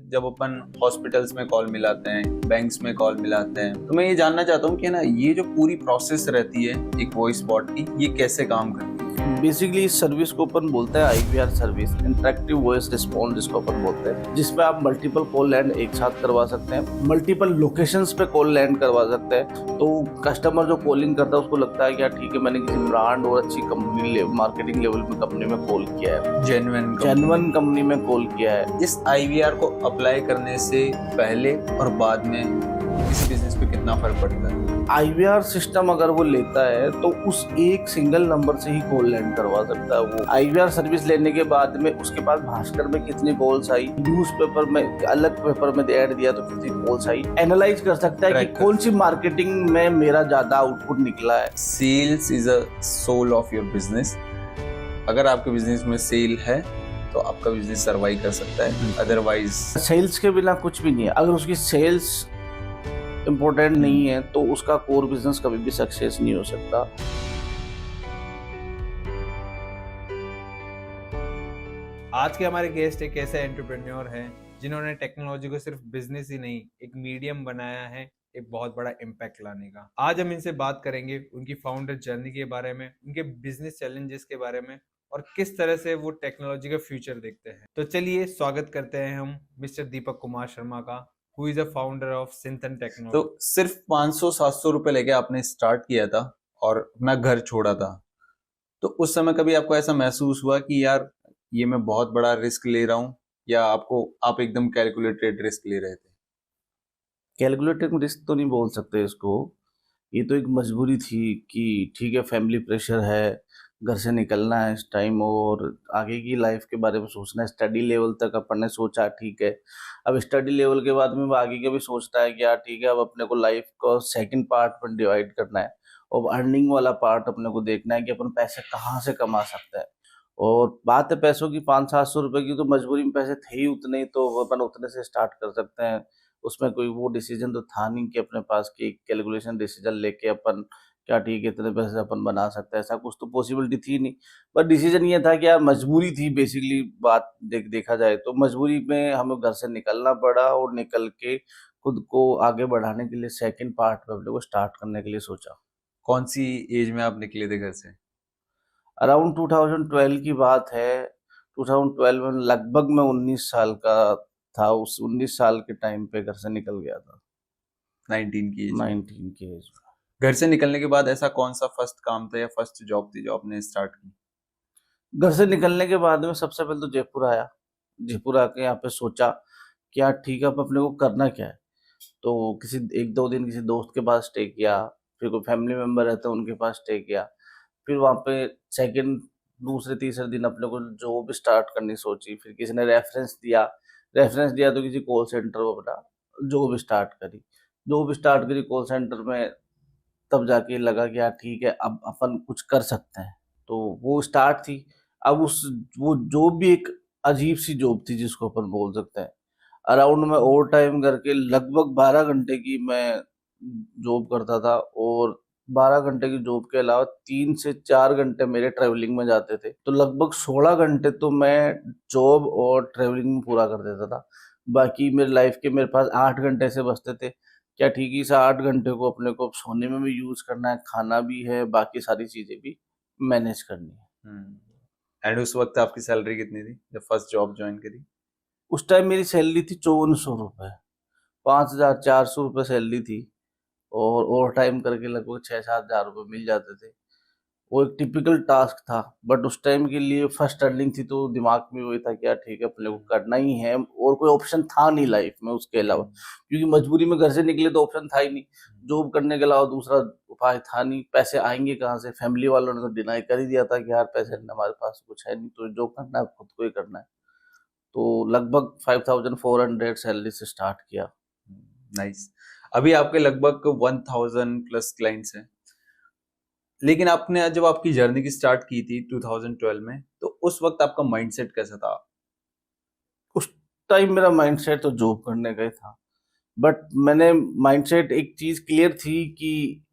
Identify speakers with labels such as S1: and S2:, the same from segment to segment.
S1: जब अपन हॉस्पिटल्स में कॉल मिलाते हैं, बैंक्स में कॉल मिलाते हैं, तो मैं ये जानना चाहता हूँ कि ना ये जो पूरी प्रोसेस रहती है एक वॉइस बॉट की, ये कैसे काम करती है?
S2: बेसिकली इस सर्विस को अपन बोलते हैं IVR service, interactive voice response, जिसको अपन बोलते हैं, जिसमें आप मल्टीपल कॉल लैंड एक साथ करवा सकते हैं, मल्टीपल लोकेशंस पे कॉल लैंड करवा सकते हैं। तो कस्टमर जो कॉलिंग करता है उसको लगता है कि ठीक है, मैंने किसी ब्रांड और अच्छी कंपनी मार्केटिंग लेवल में कंपनी में कॉल किया है, जेन्युइन कंपनी में कॉल किया है।
S1: इस IVR को अप्लाई करने से पहले और बाद में इस बिजनेस पे कितना फर्क पड़ता है?
S2: IVR सिस्टम अगर वो लेता है तो उस एक सिंगल नंबर से ही कॉल लैंड करवा सकता है। वो IVR सर्विस लेने के बाद में उसके पास भास्कर में कितनी कॉल्स आई, न्यूज़पेपर में अलग पेपर में ऐड दिया तो कितनी कॉल्स आई, एनालाइज कर सकता है कि कौन सी मार्केटिंग में मेरा ज्यादा आउटपुट निकला है।
S1: Sales is a soul of your business. अगर आपके बिजनेस में सेल है तो आपका बिजनेस सर्वाइव कर सकता है, अदरवाइज
S2: सेल्स के बिना कुछ भी नहीं है। अगर उसकी सेल्स इम्पोर्टेंट नहीं है तो उसका कोर बिजनेस कभी भी सक्सेस नहीं हो सकता।
S3: आज के हमारे गेस्ट एक ऐसे एंटरप्रेन्योर हैं जिन्होंने टेक्नोलॉजी को सिर्फ बिजनेस ही नहीं, एक मीडियम बनाया है एक बहुत बड़ा इम्पैक्ट लाने का। आज हम इनसे बात करेंगे उनकी फाउंडर जर्नी के बारे में, उनके बिजनेस चैलेंजेस के बारे में और किस तरह से वो टेक्नोलॉजी का फ्यूचर देखते हैं। तो चलिए स्वागत करते हैं हम मिस्टर दीपक कुमार शर्मा का, who is a founder of Sinthan technology.
S1: तो सिर्फ 500-700 रुपए लेके आपने स्टार्ट किया था और अपना घर छोड़ा था, तो उस समय कभी आपको ऐसा महसूस हुआ कि यार ये मैं बहुत बड़ा रिस्क ले रहा हूँ, या आप एकदम कैलकुलेटेड रिस्क ले रहे थे?
S2: कैलकुलेटेड रिस्क तो नहीं बोल सकते इसको, ये तो एक मजबूरी थी कि ठीक है, फैमिली प्रेशर है, घर से निकलना है इस टाइम और आगे की लाइफ के बारे में सोचना है। स्टडी लेवल तक अपन ने सोचा, ठीक है, अब स्टडी लेवल के बाद में वो आगे का भी सोचता है कि यार ठीक है, अब अपने को लाइफ को सेकंड पार्ट पर डिवाइड करना है और अर्निंग वाला पार्ट अपने को देखना है कि अपन पैसे कहाँ से कमा सकते हैं। और बात है पैसों की, 500-700 रुपए की, तो मजबूरी में पैसे थे ही उतने ही, तो अपन उतने से स्टार्ट कर सकते हैं। उसमें कोई वो डिसीजन तो था नहीं कि अपने पास की कैलकुलेशन डिसीजन लेके अपन क्या ठीक है इतने पैसे अपन बना सकते हैं, ऐसा कुछ तो पॉसिबिलिटी थी नहीं। बट डिसीजन ये था कि यार मजबूरी थी, बेसिकली बात देखा जाए तो मजबूरी में हमें घर से निकलना पड़ा और निकल के खुद को आगे बढ़ाने के लिए सेकंड पार्ट में अपने को स्टार्ट करने के लिए सोचा।
S1: कौन सी एज में आप निकले थे घर से?
S2: अराउंड 2012 की बात है। 2012 में लगभग मैं 19 साल का था। उस 19 साल के टाइम पे घर से निकल गया था।
S1: 19 की एज में?
S2: 19 की एज में।
S1: घर से निकलने के बाद ऐसा कौन सा फर्स्ट काम था या फर्स्ट जॉब थी जो आपने स्टार्ट की?
S2: घर से निकलने के बाद में सबसे पहले तो जयपुर आया। जयपुर आके यहाँ पे सोचा कि यार ठीक है, अब अपने को करना क्या है। तो किसी 1-2 दिन किसी दोस्त के पास स्टे किया, फिर कोई फैमिली मेम्बर रहते हैं उनके पास स्टे किया, फिर वहाँ पे सेकंड दूसरे तीसरे दिन अपने को जॉब स्टार्ट करनी सोची। फिर किसी ने रेफरेंस दिया तो किसी कॉल सेंटर में अपना जॉब स्टार्ट करी कॉल सेंटर में। तब जाके लगा कि यार ठीक है, अब अपन कुछ कर सकते हैं, तो वो स्टार्ट थी। अब वो जॉब भी एक अजीब सी जॉब थी जिसको अपन बोल सकते हैं। अराउंड में ओवर टाइम करके लगभग 12 घंटे की मैं जॉब करता था और 12 घंटे की जॉब के अलावा 3 से 4 घंटे मेरे ट्रैवलिंग में जाते थे। तो लगभग 16 घंटे तो मैं जॉब और ट्रैवलिंग में पूरा कर देता था। बाकी मेरे लाइफ के मेरे पास 8 घंटे से बचते थे। क्या ठीक है, इस 8 घंटे को अपने को सोने में भी यूज करना है, खाना भी है, बाकी सारी चीजें भी मैनेज करनी है।
S1: एंड उस वक्त आपकी सैलरी कितनी थी जब फर्स्ट जॉब ज्वाइन करी?
S2: उस टाइम मेरी सैलरी थी 5400 रुपये। 5400 रुपये सैलरी थी और ओवर टाइम करके लगभग 6-7 हज़ार रुपये मिल जाते थे। वो एक टिपिकल टास्क था, बट उस टाइम के लिए फर्स्ट अर्निंग थी तो दिमाग में वही था कि यार ठीक है, अपने को करना ही है और कोई ऑप्शन था नहीं लाइफ में उसके अलावा, क्योंकि मजबूरी में घर से निकले तो ऑप्शन था ही नहीं। जॉब करने के अलावा दूसरा उपाय था नहीं। पैसे आएंगे कहाँ से? फैमिली वालों ने तो डिनाई कर ही दिया था कि यार पैसे हमारे पास कुछ है नहीं, तो जो करना है खुद को ही करना है। तो लगभग 5400 सैलरी से स्टार्ट किया।
S1: नाइस। अभी आपके लगभग 1000 प्लस क्लाइंट्स हैं, लेकिन आपने जब आपकी जर्नी की स्टार्ट की थी 2012 में, तो उस वक्त आपका माइंडसेट कैसा था?
S2: उस टाइम मेरा माइंडसेट तो जॉब करने का ही था, बट मैंने माइंडसेट एक चीज क्लियर थी कि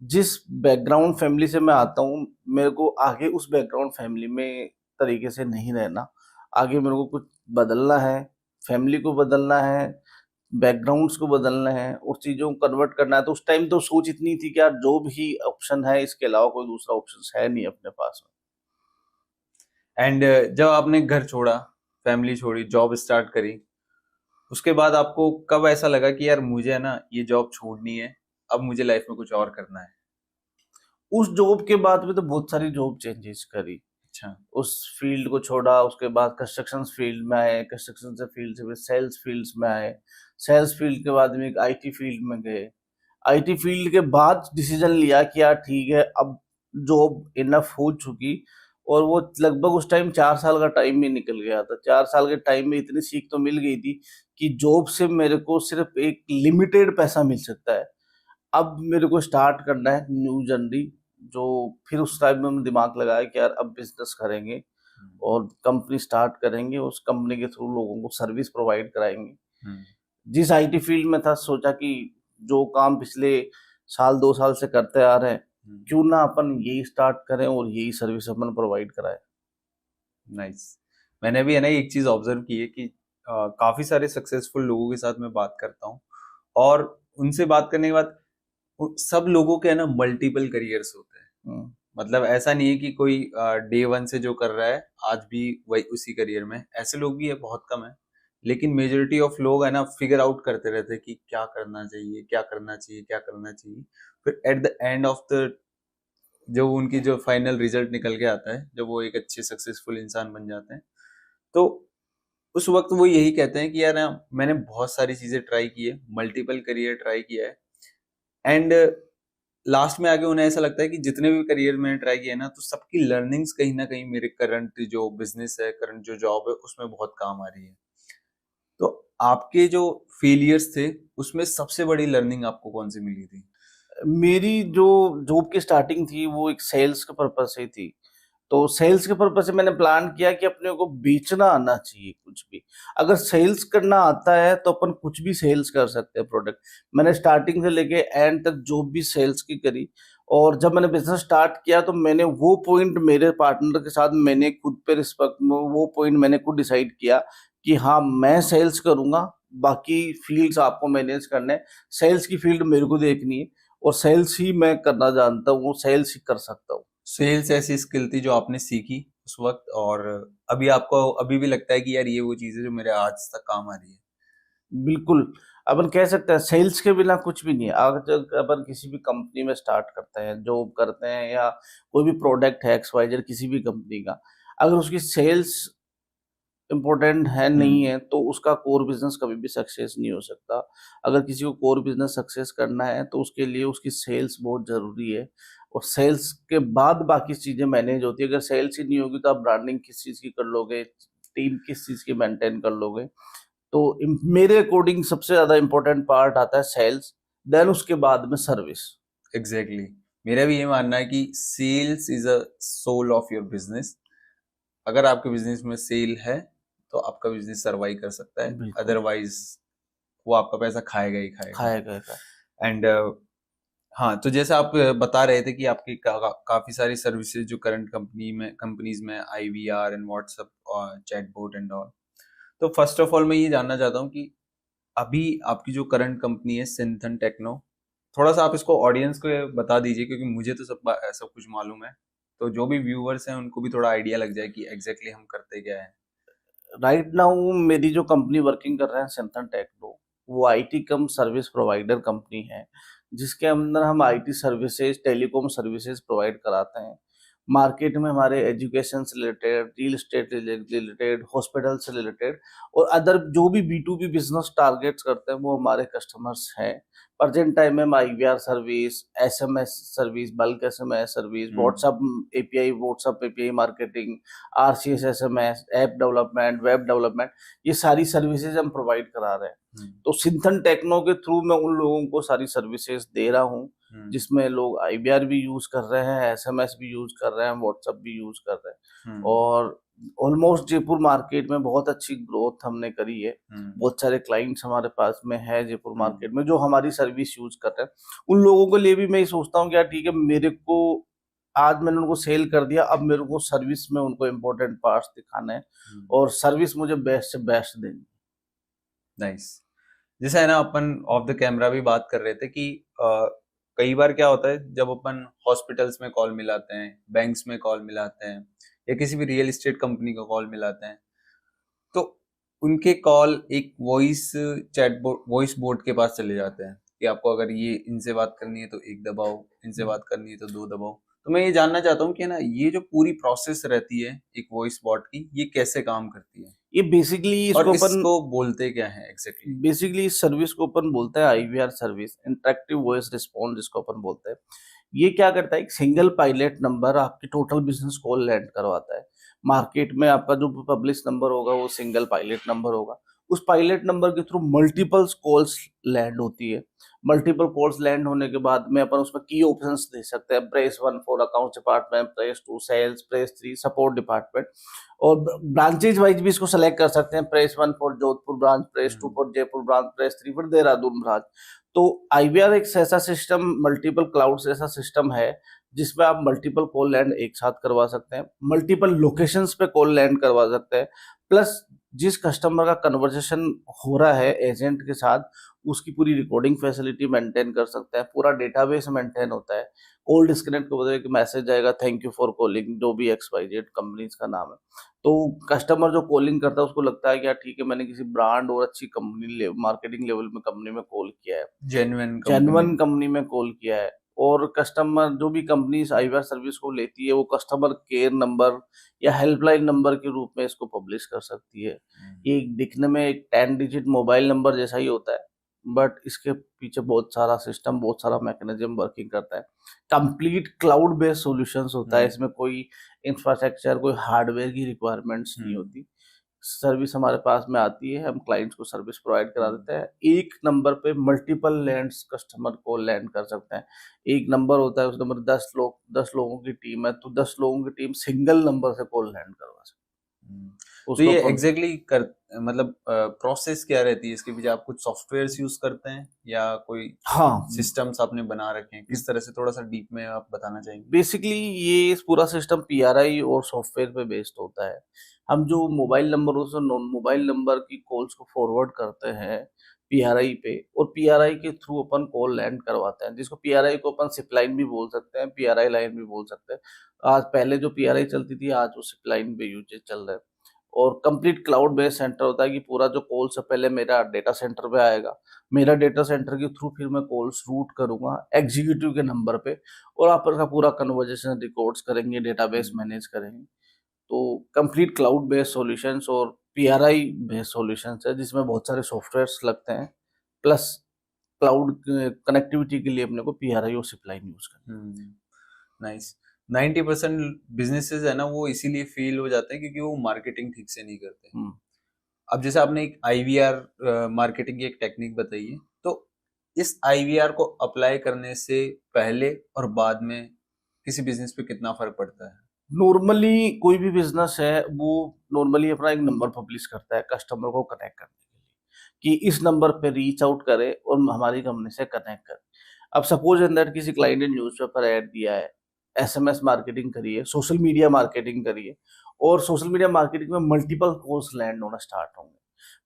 S2: जिस बैकग्राउंड फैमिली से मैं आता हूँ, मेरे को आगे उस बैकग्राउंड फैमिली में तरीके से नहीं रहना। आगे मेरे को कुछ बदलना है, फैमिली को बदलना है, बैकग्राउंड्स को बदलना है और चीज़ों को कन्वर्ट करना है। तो उस टाइम तो सोच इतनी थी कि यार जॉब ही ऑप्शन है, इसके अलावा कोई दूसरा ऑप्शन है नहीं अपने पास में।
S1: एंड जब आपने घर छोड़ा, फैमिली छोड़ी, जॉब स्टार्ट करी, उसके बाद आपको कब ऐसा लगा कि यार मुझे है ना ये जॉब छोड़नी है, अब मुझे लाइफ में कुछ और करना है?
S2: उस जॉब के बाद में तो बहुत सारी जॉब चेंजेस करी।
S1: अच्छा।
S2: उस फील्ड को छोड़ा, उसके बाद कंस्ट्रक्शन फील्ड में आए, कंस्ट्रक्शन से फील्ड से फिर सेल्स फील्ड्स में आए, सेल्स फील्ड के बाद में एक आईटी फील्ड में गए। आईटी फील्ड के बाद डिसीजन लिया कि यार ठीक है, अब जॉब इनफ हो चुकी, और वो लगभग उस टाइम 4 साल का टाइम भी निकल गया था। 4 साल के टाइम में इतनी सीख तो मिल गई थी कि जॉब से मेरे को सिर्फ एक लिमिटेड पैसा मिल सकता है। अब मेरे को स्टार्ट करना है न्यू जर्नी। जो फिर उस टाइम में मैंने दिमाग लगाया कि यार अब बिजनेस करेंगे और कंपनी स्टार्ट करेंगे, उस कंपनी के थ्रू लोगों को सर्विस प्रोवाइड कराएंगे। जिस आईटी फील्ड में था, सोचा कि जो काम पिछले साल 2 साल से करते आ रहे हैं, क्यों ना अपन यही स्टार्ट करें और यही सर्विस अपन प्रोवाइड कराएं।
S1: नाइस। मैंने भी है ना एक चीज ऑब्जर्व की है कि काफी सारे सक्सेसफुल लोगों के साथ मैं बात करता हूँ, और उनसे बात करने के बाद सब लोगों के है ना मल्टीपल करियर्स होते हैं। मतलब ऐसा नहीं है कि कोई डे वन से जो कर रहा है आज भी वही उसी करियर में, ऐसे लोग भी है, बहुत कम है। लेकिन मेजोरिटी ऑफ लोग है ना फिगर आउट करते रहते हैं कि क्या करना चाहिए, क्या करना चाहिए, क्या करना चाहिए। फिर at the end of the जो उनकी जो फाइनल रिजल्ट निकल के आता है, जब वो एक अच्छे सक्सेसफुल इंसान बन जाते हैं, तो उस वक्त वो यही कहते हैं कि यार ना मैंने बहुत सारी चीजें ट्राई की है, मल्टीपल करियर ट्राई किया है, एंड लास्ट में आके उन्हें ऐसा लगता है कि जितने भी करियर मैंने ट्राई किया है ना, तो सबकी लर्निंग्स कहीं ना कहीं मेरे करंट जो बिजनेस है, करंट जो जॉब है, उसमें बहुत काम आ रही है। तो आपके जो फेलियर्स थे उसमें सबसे बड़ी लर्निंग आपको कौन सी मिली थी?
S2: मेरी जो जॉब की स्टार्टिंग थी वो एक सेल्स के पर्पज से थी। तो सेल्स के पर्पज से मैंने प्लान किया कि अपने को बेचना आना चाहिए कुछ भी। अगर सेल्स करना आता है तो अपन कुछ भी सेल्स कर सकते हैं प्रोडक्ट। मैंने स्टार्टिंग से लेके एंड तक जो भी सेल्स की करी, और जब मैंने बिजनेस स्टार्ट किया तो मैंने वो पॉइंट मेरे पार्टनर के साथ मैंने खुद पे रिस्पेक्ट, वो पॉइंट मैंने खुद डिसाइड किया कि हाँ मैं सेल्स करूंगा, बाकी फील्ड्स आपको मैनेज करने हैं, सेल्स की फील्ड मेरे को देखनी है और सेल्स ही मैं करना जानता हूँ, सेल्स ही कर सकता हूँ।
S1: सेल्स ऐसी स्किल थी जो आपने सीखी उस वक्त, और अभी आपको अभी भी लगता है कि यार ये वो चीज है जो मेरे आज तक काम आ रही है?
S2: बिल्कुल। अपन कह सकते हैं सेल्स के बिना कुछ भी नहीं है। अगर जब अपन किसी भी कंपनी में स्टार्ट करते हैं, जॉब करते हैं, या कोई भी प्रोडक्ट है XYZ किसी भी कंपनी का, अगर उसकी सेल्स इम्पोर्टेंट है नहीं है तो उसका कोर बिजनेस कभी भी सक्सेस नहीं हो सकता। अगर किसी को कोर बिजनेस सक्सेस करना है तो उसके लिए उसकी सेल्स बहुत जरूरी है, और सेल्स के बाद बाकी चीजें मैनेज होती है। अगर सेल्स ही नहीं होगी तो आप ब्रांडिंग किस चीज की कर लोगे, टीम किस चीज की मेंटेन कर लोगे। तो मेरे अकॉर्डिंग सबसे ज्यादा इम्पोर्टेंट पार्ट आता है सेल्स, देन उसके बाद में सर्विस।
S1: एग्जैक्टली। मेरा भी ये मानना है कि sales is a soul of your business. अगर आपके बिजनेस में सेल है तो आपका बिजनेस सर्वाइव कर सकता है,
S2: बिल्कुल
S1: अदरवाइज वो आपका पैसा खाएगा ही खाएगा।
S2: खाएगा।
S1: एंड हाँ, तो जैसे आप बता रहे थे कि आपकी काफी सारी सर्विसेज जो करंट कंपनीज में IVR एंड व्हाट्सएप और चैटबॉट एंड ऑल। तो फर्स्ट ऑफ ऑल मैं ये जानना चाहता हूँ कि अभी आपकी जो करंट कंपनी है सिंथन टेक्नो, थोड़ा सा आप इसको ऑडियंस को बता दीजिए, क्योंकि मुझे तो सब कुछ मालूम है, तो जो भी व्यूअर्स हैं उनको भी थोड़ा आइडिया लग जाए कि एग्जैक्टली हम करते क्या है।
S2: राइट नाउ मेरी जो कंपनी वर्किंग कर रहे हैं सिंथन टेक्नो, वो IT come service provider company है, जिसके अंदर हम IT services, telecom services provide कराते हैं। मार्केट में हमारे एजुकेशन से related, real estate related, hospital से रिलेटेड और अदर जो भी B2B बिजनेस टारगेट्स करते हैं वो हमारे कस्टमर्स हैं। प्रेजेंट टाइम में IVR service, SMS service, bulk SMS service, WhatsApp API marketing, RCS SMS, app development, web development, ये सारी सर्विसेज हम प्रोवाइड करा रहे हैं। तो सिंथन टेक्नो के थ्रू मैं उन लोगों को सारी सर्विसेज दे रहा हूँ, जिसमें लोग IVR भी यूज कर रहे हैं, SMS भी यूज कर रहे हैं, व्हाट्सएप भी यूज कर रहे हैं। और ऑलमोस्ट जयपुर मार्केट में बहुत अच्छी ग्रोथ हमने करी है। बहुत सारे क्लाइंट्स हमारे पास में है जयपुर मार्केट में जो हमारी सर्विस यूज कर रहे हैं। उन लोगों के लिए भी मैं ये सोचता हूँ कि यार ठीक है, मेरे को आज मैंने उनको सेल कर दिया, अब मेरे को सर्विस में उनको इम्पोर्टेंट पार्ट्स दिखाना है और सर्विस मुझे बेस्ट से बेस्ट देनी।
S1: नाइस। जैसे है ना, अपन ऑफ द कैमरा भी बात कर रहे थे कि कई बार क्या होता है जब अपन हॉस्पिटल्स में कॉल मिलाते हैं, बैंक्स में कॉल मिलाते हैं, या किसी भी रियल एस्टेट कंपनी का कॉल मिलाते हैं, तो उनके कॉल एक वॉइस बोर्ड के पास चले जाते हैं कि आपको अगर ये इनसे बात करनी है तो एक दबाओ, इनसे बात करनी है तो दो दबाओ। तो मैं ये जानना चाहता हूँ कि ना, ये जो पूरी प्रोसेस रहती है एक वॉइस बॉट की, ये कैसे काम करती है
S2: ये बेसिकली
S1: और
S2: इसको अपन
S1: इसको बोलते क्या है एग्जैक्टली?
S2: बेसिकली इस सर्विस को अपन बोलते हैं IVR service, interactive voice response जिसको अपन बोलते हैं। ये क्या करता है, एक सिंगल पायलट नंबर आपकी टोटल बिजनेस कॉल लैंड करवाता है। मार्केट में आपका जो पब्लिश नंबर होगा वो सिंगल पायलट नंबर होगा। उस पायलट नंबर के थ्रू मल्टीपल कॉल्स लैंड होती है। मल्टीपल कॉल्स लैंड होने के बाद में अपन उसमें की ऑप्शंस दे सकते हैं, press 1 for account department, press 2 sales, press 3 support department. और ब्रांचेज वाइज भी इसको सेलेक्ट कर सकते हैं, press 1 for Jodhpur branch, press 2 for Jaipur branch, press 3 for Dehradun branch. तो आईवीआर एक ऐसा सिस्टम, मल्टीपल क्लाउड्स ऐसा सिस्टम है जिसमें आप मल्टीपल कॉल लैंड एक साथ करवा सकते हैं, मल्टीपल लोकेशंस पे कॉल लैंड करवा सकते हैं। प्लस जिस कस्टमर का कन्वर्सेशन हो रहा है एजेंट के साथ, उसकी पूरी रिकॉर्डिंग फैसिलिटी मेंटेन कर सकते हैं, पूरा डेटाबेस मेंटेन होता है। कॉल डिस्कनेक्ट को बदले मैसेज आएगा, थैंक यू फॉर कॉलिंग, जो भी XYZ कंपनीज का नाम है। तो कस्टमर जो कॉलिंग करता है उसको लगता है कि यार ठीक है, मैंने किसी ब्रांड और अच्छी कंपनी मार्केटिंग लेवल में कंपनी में कॉल किया है, जेन्युइन कंपनी में कॉल किया है। और कस्टमर जो भी कंपनीज आईवीआर सर्विस को लेती है वो कस्टमर केयर नंबर या हेल्पलाइन नंबर के रूप में इसको पब्लिश कर सकती है। ये दिखने में एक 10 डिजिट मोबाइल नंबर जैसा ही होता है, बट इसके पीछे बहुत सारा सिस्टम, बहुत सारा मैकेनिज्म वर्किंग करता है। कंप्लीट क्लाउड बेस्ड सॉल्यूशंस होता है, इसमें कोई इंफ्रास्ट्रक्चर, कोई हार्डवेयर की रिक्वायरमेंट्स नहीं होती। सर्विस हमारे पास में आती है, हम क्लाइंट्स को सर्विस प्रोवाइड करा देते हैं। एक नंबर पे मल्टीपल लैंड्स कस्टमर को लैंड कर सकते हैं। एक नंबर होता है, उस नंबर 10 लोगों की टीम है तो 10 लोगों की टीम सिंगल नंबर से कॉल लैंड करवा सकते हैं।
S1: तो ये एग्जैक्टली कर मतलब प्रोसेस क्या रहती है इसके पीछे? आप कुछ सॉफ्टवेयर्स यूज करते हैं या कोई सिस्टम्स आपने बना रखे हैं? किस तरह से, थोड़ा सा डीप में आप बताना चाहेंगे?
S2: बेसिकली ये पूरा सिस्टम पीआरआई और सॉफ्टवेयर पे बेस्ड होता है। हम जो मोबाइल नंबरों से नॉन मोबाइल नंबर की कॉल्स को फॉरवर्ड करते हैं पीआरआई पे, और पीआरआई के थ्रू अपन कॉल लैंड करवाते हैं, जिसको पीआरआई को अपन सिप लाइन भी बोल सकते हैं, पीआरआई लाइन भी बोल सकते हैं। आज पहले जो पीआरआई चलती थी, आज वो सिप लाइन पे यूजेज चल रहे हैं। और कंप्लीट क्लाउड बेस्ड सेंटर होता है कि पूरा जो कॉल से पहले मेरा डेटा सेंटर पे आएगा, मेरा डेटा सेंटर के थ्रू फिर मैं कॉल्स रूट करूंगा एग्जीक्यूटिव के नंबर पे, और आप का पूरा कन्वर्जेशन रिकॉर्ड्स करेंगे, डेटाबेस मैनेज करेंगे। तो कंप्लीट क्लाउड बेस्ड सॉल्यूशंस और पीआरआई बेस्ड सॉल्यूशंस है, जिसमें बहुत सारे सॉफ्टवेयर्स लगते हैं। प्लस क्लाउड कनेक्टिविटी के लिए अपने को पीआरआई और सिपलाइन यूज करना है।
S1: नाइस। 90% बिजनेसेस है ना, वो इसीलिए फेल हो जाते हैं क्योंकि वो मार्केटिंग ठीक से नहीं करते। अब जैसे आपने एक आईवीआर मार्केटिंग की एक टेक्निक बताई है, तो इस आईवीआर को अप्लाई करने से पहले और बाद में किसी बिजनेस पे कितना फर्क पड़ता है?
S2: नॉर्मली कोई भी बिजनेस है वो नॉर्मली अपना एक नंबर पब्लिश करता है कस्टमर को कनेक्ट करने के लिए, कि इस नंबर पे रीच आउट करे और हमारी कंपनी से कनेक्ट करे। अब सपोज इन दैट किसी क्लाइंट ने न्यूज़पेपर ऐड दिया है, एसएमएस मार्केटिंग करी है, सोशल मीडिया मार्केटिंग करी है, और सोशल मीडिया मार्केटिंग में मल्टीपल कॉल्स लैंड होना स्टार्ट होंगे।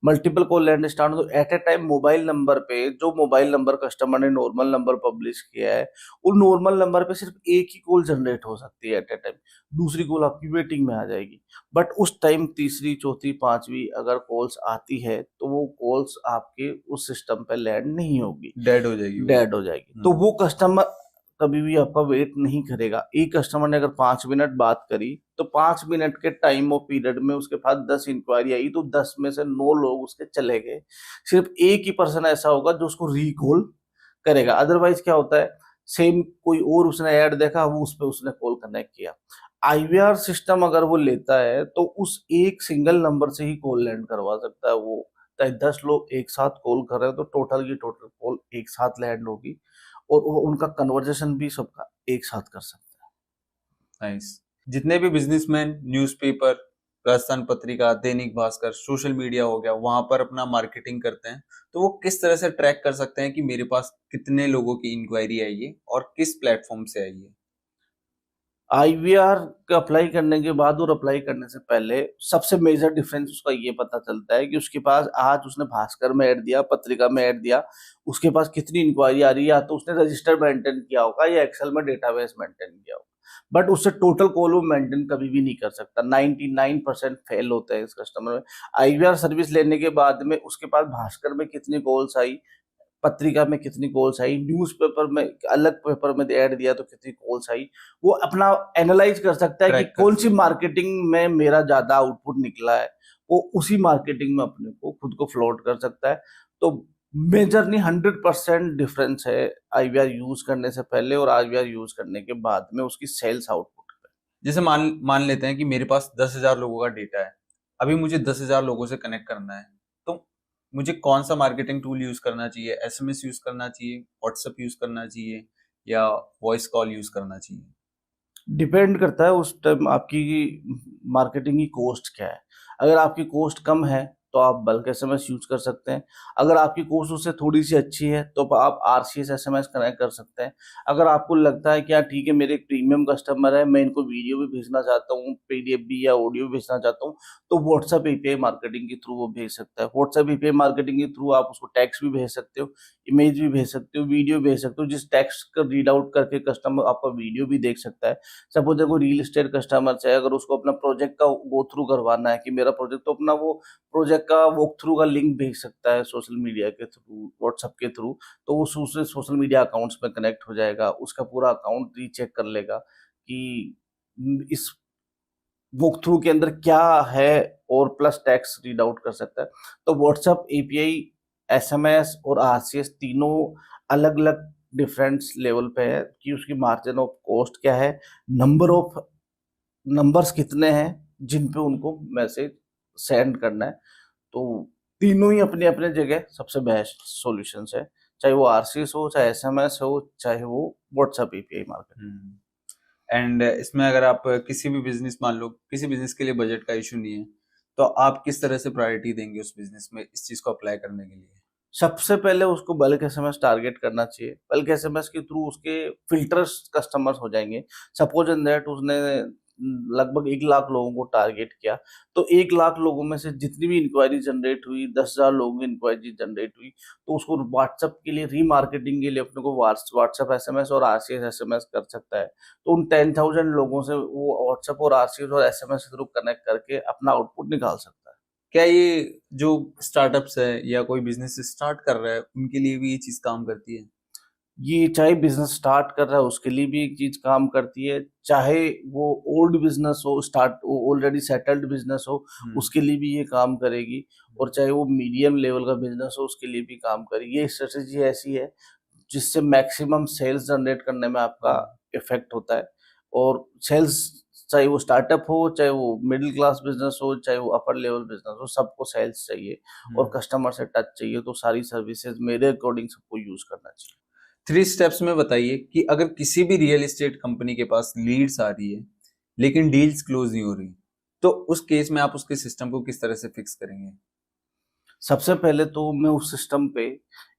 S2: मल्टीपल कॉल लैंड स्टार्ट हो तो at a time mobile number पे, जो मोबाइल नंबर कस्टमर ने नॉर्मल नंबर पब्लिश किया है, वो नॉर्मल नंबर पे सिर्फ एक ही कॉल जनरेट हो सकती है एट ए टाइम। दूसरी कॉल आपकी वेटिंग में आ जाएगी। बट उस टाइम तीसरी, चौथी, पांचवी अगर कॉल्स आती है तो वो कॉल्स आपके उस सिस्टम पे लैंड नहीं होगी,
S1: डेड हो जाएगी,
S2: डेड हो जाएगी। तो वो कस्टमर कभी भी आपका वेट नहीं करेगा। एक कस्टमर ने अगर 5 मिनट बात करी तो 5 मिनट के टाइम और पीरियड में उसके पास 10 इंक्वायरी आई तो 10 में से 9 लोग उसके चले गए। सिर्फ एक ही पर्सन ऐसा होगा जो उसको रिकॉल करेगा। अदरवाइज क्या होता है, सेम कोई और उसने ऐड देखा, वो उस पर उसने कॉल कनेक्ट किया। आईवीआर सिस्टम अगर वो लेता है तो उस एक सिंगल नंबर से ही कॉल लैंड करवा सकता है। वो चाहे 10 लोग एक साथ कॉल कर रहे हैं तो टोटल की टोटल कॉल एक साथ लैंड होगी, और वो उनका कन्वर्जेशन भी सबका एक साथ कर सकता है।
S1: नाइस। जितने भी businessman newspaper, Rajasthan Patrika, Dainik Bhaskar, social media हो गया, वहां पर अपना मार्केटिंग करते हैं, तो वो किस तरह से ट्रैक कर सकते हैं कि मेरे पास कितने लोगों की इंक्वायरी आई है और किस प्लेटफॉर्म से आई है?
S2: आईवीआर का अप्लाई करने के बाद और अप्लाई करने से पहले सबसे मेजर डिफरेंस उसका ये पता चलता है कि उसके पास आज उसने भास्कर में ऐड दिया, पत्रिका में ऐड दिया, उसके पास कितनी इंक्वायरी आ रही है, या तो उसने रजिस्टर मेंटेन किया होगा या एक्सेल में डेटाबेस मेंटेन किया होगा, बट उससे टोटल कॉल वो मेंटेन कभी भी नहीं कर सकता। 99% फेल होते हैं इस कस्टमर में। आईवीआर सर्विस लेने के बाद में उसके पास भास्कर में कितनी कॉल्स आई, पत्रिका में कितनी कॉल्स आई, न्यूज़पेपर में अलग पेपर में ऐड दिया तो कितनी कॉल्स आई, वो अपना एनालाइज कर सकता है कि
S1: ट्रैक कर
S2: कौन सी
S1: सकते
S2: मार्केटिंग में मेरा ज्यादा आउटपुट निकला है, वो उसी मार्केटिंग में अपने को खुद को फ्लोट कर सकता है। तो मेजरली 100% डिफरेंस है आईवीआर यूज करने से पहले और आईवीआर यूज करने के बाद में उसकी सेल्स आउटपुट पे।
S1: जैसे मान मान लेते हैं कि मेरे पास 10,000 लोगों का डेटा है, अभी मुझे 10,000 लोगों से कनेक्ट करना है, तो मुझे कौन सा मार्केटिंग टूल यूज करना चाहिए? एसएमएस यूज करना चाहिए, व्हाट्सएप यूज करना चाहिए, या वॉइस कॉल यूज करना चाहिए?
S2: डिपेंड करता है उस टाइम आपकी मार्केटिंग की कॉस्ट क्या है। अगर आपकी कॉस्ट कम है तो आप बल्क एसएमएस यूज कर सकते हैं। अगर आपकी कॉस्ट उससे थोड़ी सी अच्छी है तो आप आरसीएस एसएमएस कनेक्ट कर सकते हैं। अगर आपको लगता है कि यार ठीक है, मेरे एक प्रीमियम कस्टमर है, मैं इनको वीडियो भी भेजना चाहता हूँ, पीडीएफ भी या ऑडियो भी भेजना चाहता हूँ, तो व्हाट्सएप एपीआई मार्केटिंग के थ्रू वो भेज सकता है। व्हाट्सएप एपीआई मार्केटिंग के थ्रू आप उसको टेक्स्ट भी भेज सकते हो, इमेज भी भेज सकते हो, वीडियो भेज सकते हो, जिस टेक्स्ट का रीड आउट करके कस्टमर आपका वीडियो भी देख सकता है। सपोज कोई रियल एस्टेट कस्टमर है, अगर उसको अपना प्रोजेक्ट का गो थ्रू करवाना है कि मेरा प्रोजेक्ट, तो अपना वो प्रोजेक्ट का वॉक थ्रू का लिंक भेज सकता है सोशल मीडिया के थ्रू, व्हाट्सएप के थ्रू, तो वो उससे सोशल मीडिया अकाउंट्स में कनेक्ट हो जाएगा, उसका पूरा अकाउंट रीचेक कर लेगा कि इस वॉक थ्रू के अंदर क्या है, और प्लस टेक्स्ट रीड आउट कर सकता है। तो व्हाट्सएप एपीआई, एसएमएस और आरसीएस तीनों अलग अलग डिफरेंट लेवल पे है कि उसकी मार्जिन ऑफ कॉस्ट क्या है, नंबर ऑफ नंबर्स कितने हैं जिन पे उनको मैसेज सेंड करना है। तो तीनों ही अपने अपने जगह सबसे बेस्ट सॉल्यूशंस है, चाहे वो आरसीएस हो, चाहे एसएमएस हो, चाहे वो व्हाट्सएप एपीआई मार्केट।
S1: एंड इसमें अगर आप किसी भी बिजनेस, मान लो किसी बिजनेस के लिए बजट का इशू नहीं है, तो आप किस तरह से प्रायोरिटी देंगे उस बिजनेस में इस चीज को अप्लाई करने के लिए?
S2: सबसे पहले उसको बल्क एसएमएस टारगेट करना चाहिए। बल्क एसएमएस के थ्रू उसके फिल्टर्स कस्टमर्स हो जाएंगे। सपोज एंड दैट उसने लगभग 1 लाख लोगों को टारगेट किया, तो 1 लाख लोगों में से जितनी भी इंक्वायरी जनरेट हुई, 10,000 लोगों की इंक्वायरी जनरेट हुई, तो उसको व्हाट्सएप के लिए रीमार्केटिंग के लिए अपने को व्हाट्सएप एसएमएस और आरसीएस एसएमएस कर सकता है। तो उन 10,000 लोगों से वो व्हाट्सएप और आरसीएस और एसएमएस के थ्रू कनेक्ट करके अपना आउटपुट निकाल सकता है।
S1: क्या ये जो स्टार्टअप्स है या कोई बिजनेस स्टार्ट कर रहा है उनके लिए भी ये चीज काम करती है?
S2: ये चाहे बिजनेस स्टार्ट कर रहा है उसके लिए भी एक चीज काम करती है, चाहे वो ओल्ड बिजनेस हो, स्टार्ट ऑलरेडी सेटल्ड बिजनेस हो, उसके लिए भी ये काम करेगी, और चाहे वो मीडियम लेवल का बिजनेस हो उसके लिए भी काम करेगी। ये स्ट्रेटेजी ऐसी है जिससे मैक्सिमम सेल्स जनरेट करने में आपका इफेक्ट होता है। और सेल्स, चाहे वो स्टार्टअप हो, चाहे वो मिडिल क्लास बिजनेस हो, चाहे वो अपर लेवल बिजनेस हो, सबको सेल्स चाहिए और कस्टमर से टच चाहिए। तो सारी सर्विसेज मेरे अकॉर्डिंग सबको यूज करना चाहिए।
S1: 3 स्टेप्स में बताइए कि अगर किसी भी रियल एस्टेट कंपनी के पास लीड्स आ रही है लेकिन डील्स क्लोज नहीं हो रही, तो उस केस में आप उसके सिस्टम को किस तरह से फिक्स करेंगे?
S2: सबसे पहले तो मैं उस सिस्टम पे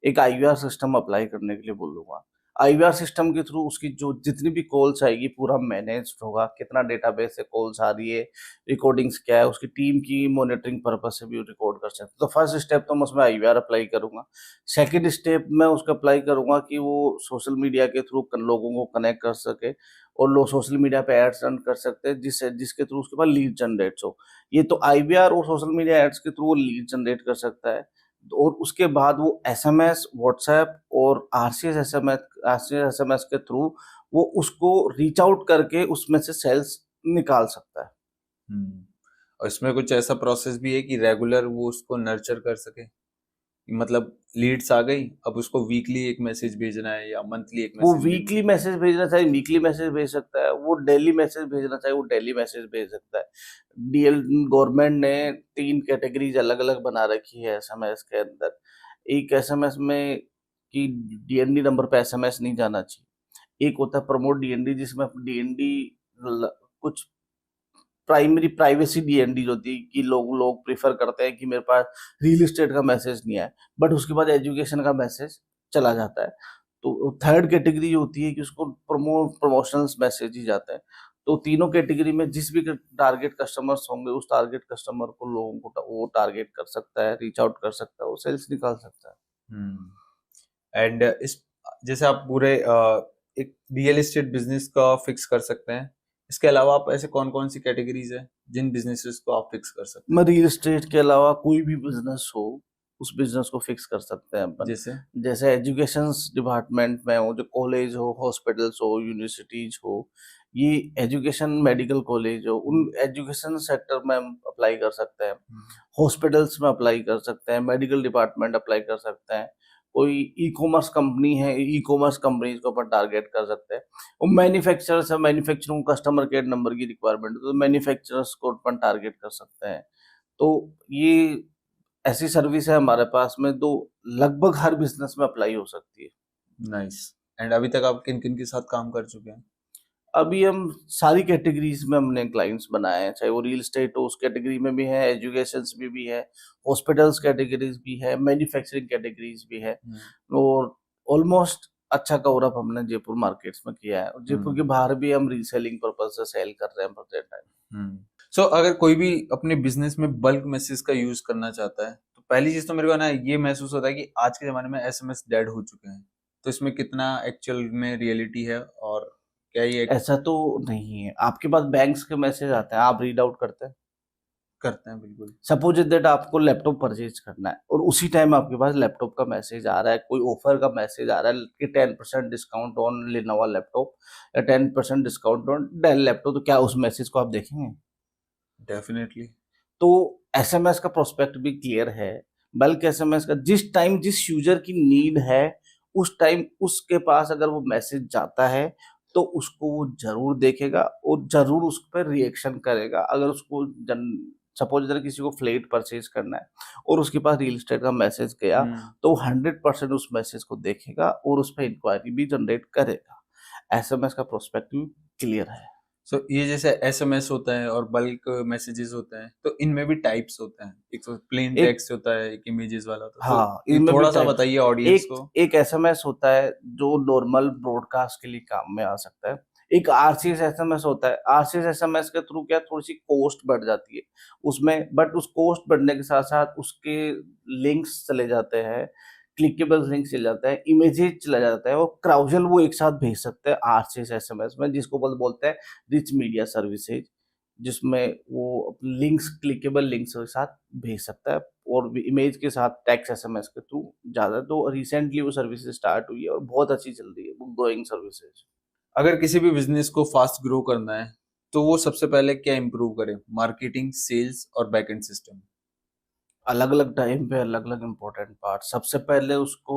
S2: एक आईवीआर सिस्टम अप्लाई करने के लिए बोलूंगा। आईवीआर सिस्टम के थ्रू उसकी जो जितनी भी कॉल्स आएगी पूरा मैनेज होगा, कितना डेटाबेस से कॉल्स आ रही है, रिकॉर्डिंग्स क्या है, उसकी टीम की मॉनिटरिंग पर्पस से भी रिकॉर्ड कर सकते हैं। तो फर्स्ट स्टेप तो मैं उसमें आईवीआर अप्लाई करूंगा। सेकंड स्टेप मैं उसका अप्लाई करूंगा कि वो सोशल मीडिया के थ्रू लोगों को कनेक्ट कर सके और लोग सोशल मीडिया पे एड्स रन कर सकते हैं, जिसके थ्रू उसके पास लीड जनरेट हो। ये तो आईवीआर और सोशल मीडिया एड्स के थ्रू वो लीड जनरेट कर सकता है। और उसके बाद वो एसएमएस, व्हाट्सएप और आरसीएस एसएमएस के थ्रू वो उसको रीच आउट करके उसमें से सेल्स निकाल सकता है।
S1: और इसमें कुछ ऐसा प्रोसेस भी है कि रेगुलर वो उसको नर्चर कर सके, मतलब लीड्स आ गई, अब उसको वीकली एक मैसेज भेजना है या मंथली एक
S2: वो
S1: मैसेज
S2: वीकली मैसेज भेजना चाहे वीकली मैसेज भेज सकता है, वो डेली मैसेज भेजना चाहे वो डेली मैसेज भेज सकता है। डीएल गवर्नमेंट ने 3 कैटेगरीज अलग अलग बना रखी है एसएमएस के अंदर। एक एसएमएस में कि डीएनडी नंबर पे एसएमएस नहीं जाना चाहिए। एक होता है प्रमोट डीएनडी, जिसमें डीएनडी कुछ प्राइमरी प्राइवेसी डीएनडी होती है कि लोग प्रेफर करते हैं कि मेरे पास रियल एस्टेट का मैसेज नहीं आया, बट उसके बाद एजुकेशन का मैसेज चला जाता है। तो थर्ड कैटेगरी होती है कि उसको प्रमोशनल मैसेज ही जाता है। तो तीनों कैटेगरी में जिस भी टारगेट कस्टमर्स होंगे उस टारगेट कस्टमर को लोगों को वो टारगेट कर सकता है, रीच आउट कर सकता है, वो सेल्स निकाल सकता है।
S1: एंड इस जैसे आप पूरे एक रियल एस्टेट बिजनेस का फिक्स कर सकते हैं, इसके अलावा आप ऐसे कौन कौन सी कैटेगरीज है जिन बिजनेसेस को आप फिक्स कर सकते
S2: मैं रियल एस्टेट के अलावा कोई भी बिजनेस हो उस बिजनेस को फिक्स कर सकते हैं
S1: हैं?
S2: अपन।
S1: जैसे
S2: जैसे एजुकेशन डिपार्टमेंट में हो, जो कॉलेज हो, हॉस्पिटल्स हो, यूनिवर्सिटीज हो, ये एजुकेशन मेडिकल कॉलेज हो, उन एजुकेशन सेक्टर में हम अप्लाई कर सकते हैं। हॉस्पिटल्स में अप्लाई कर सकते हैं, मेडिकल डिपार्टमेंट अप्लाई कर सकते हैं। कोई ई कॉमर्स कंपनी है, ई कॉमर्स कंपनीज को अपन टारगेट कर सकते हैं। वो मैन्युफैक्चरर्स है, मैन्युफैक्चरिंग कस्टमर केयर नंबर की रिक्वायरमेंट है तो मैन्युफैक्चरर्स को अपन टारगेट कर सकते हैं। तो ये ऐसी सर्विस है हमारे पास में तो लगभग हर बिजनेस में अप्लाई हो सकती है।
S1: नाइस। एंड अभी तक आप किन किन के साथ काम कर चुके हैं?
S2: अभी हम सारी कैटेगरीज में हमने क्लाइंट्स बनाए हैं, चाहे वो रियल एस्टेट हो उस कैटेगरी में भी है, एजुकेशन में भी है, हॉस्पिटल्स कैटेगरीज भी है, मैन्युफैक्चरिंग कैटेगरीज भी है। और ऑलमोस्ट अच्छा कवर अप हमने जयपुर मार्केट्स में किया है और जयपुर के बाहर भी हम रीसेलिंग पर्पज से सेल कर रहे हैं प्रेजेंट टाइम।
S1: सो अगर कोई भी अपने बिजनेस में बल्क मैसेज का यूज करना चाहता है तो पहली चीज तो मेरे को ना ये महसूस होता है कि आज के जमाने में एसएमएस डेड हो चुके हैं, तो इसमें कितना एक्चुअल में रियलिटी है और क्या ये
S2: ऐसा तो नहीं है, आपके पास बैंक्स के मैसेज आते हैं, आप रीड आउट करते हैं।
S1: करते हैं? बिल्कुल।
S2: सपोज दैट आपको लैपटॉप परचेज करना है और उसी टाइम आपके पास लैपटॉप का मैसेज आ रहा है, कोई ऑफर का मैसेज आ रहा है कि 10% डिस्काउंट ऑन लेनोवा लैपटॉप या 10% डिस्काउंट ऑन डेल लैपटॉप, तो क्या उस मैसेज को आप देखेंगे?
S1: डेफिनेटली।
S2: तो एसएमएस का प्रोस्पेक्ट भी क्लियर है। बल्कि एसएमएस का जिस टाइम जिस यूजर की नीड है उस टाइम उसके पास अगर वो मैसेज जाता है तो उसको वो जरूर देखेगा और जरूर उस पर रिएक्शन करेगा। अगर उसको सपोज अगर किसी को फ्लैट परचेज करना है और उसके पास रियल एस्टेट का मैसेज गया तो 100% उस मैसेज को देखेगा और उस पर इंक्वायरी भी जनरेट करेगा। एसएमएस का प्रोस्पेक्टिव क्लियर है।
S1: सो ये जैसे एसएमएस होता है और बल्क मैसेजेस होते हैं तो इनमें भी टाइप्स होते हैं, एक तो प्लेन
S2: एक
S1: टेक्स्ट होता है, एक इमेजेस वाला होता है,
S2: हाँ,
S1: तो ये
S2: इनमें भी
S1: थोड़ा सा
S2: टाइप्स।
S1: बताइए ऑडियंस
S2: एक
S1: को।
S2: एक एसएमएस होता है जो नॉर्मल ब्रॉडकास्ट के लिए काम में आ सकता है। एक आरसीएस एसएमएस होता है। आरसीएस एसएमएस के थ्रू क्या थोड़ी सी कॉस्ट बढ़ जाती है उसमें, बट उस कॉस्ट बढ़ने के साथ साथ उसके लिंक्स चले जाते हैं, क्लिकेबल लिंक चले जाता है, इमेजेस चला जाता है और क्राउजल वो एक साथ भेज सकते हैं आरसीएस एसएमएस में, जिसको बोलते हैं रिच मीडिया सर्विसेज, जिसमें वो लिंक्स क्लिकेबल लिंक्स के साथ भेज सकता है और इमेज के साथ टेक्स्ट एसएमएस के थ्रू ज्यादा। तो रिसेंटली वो सर्विसेज स्टार्ट हुई है और बहुत अच्छी चल रही है, वो ग्रोइंग सर्विसेज।
S1: अगर किसी भी बिजनेस को फास्ट ग्रो करना है तो वो सबसे पहले क्या इंप्रूव करे? मार्केटिंग, सेल्स और बैकएंड सिस्टम?
S2: अलग अलग टाइम पे अलग अलग इम्पोर्टेंट पार्ट। सबसे पहले उसको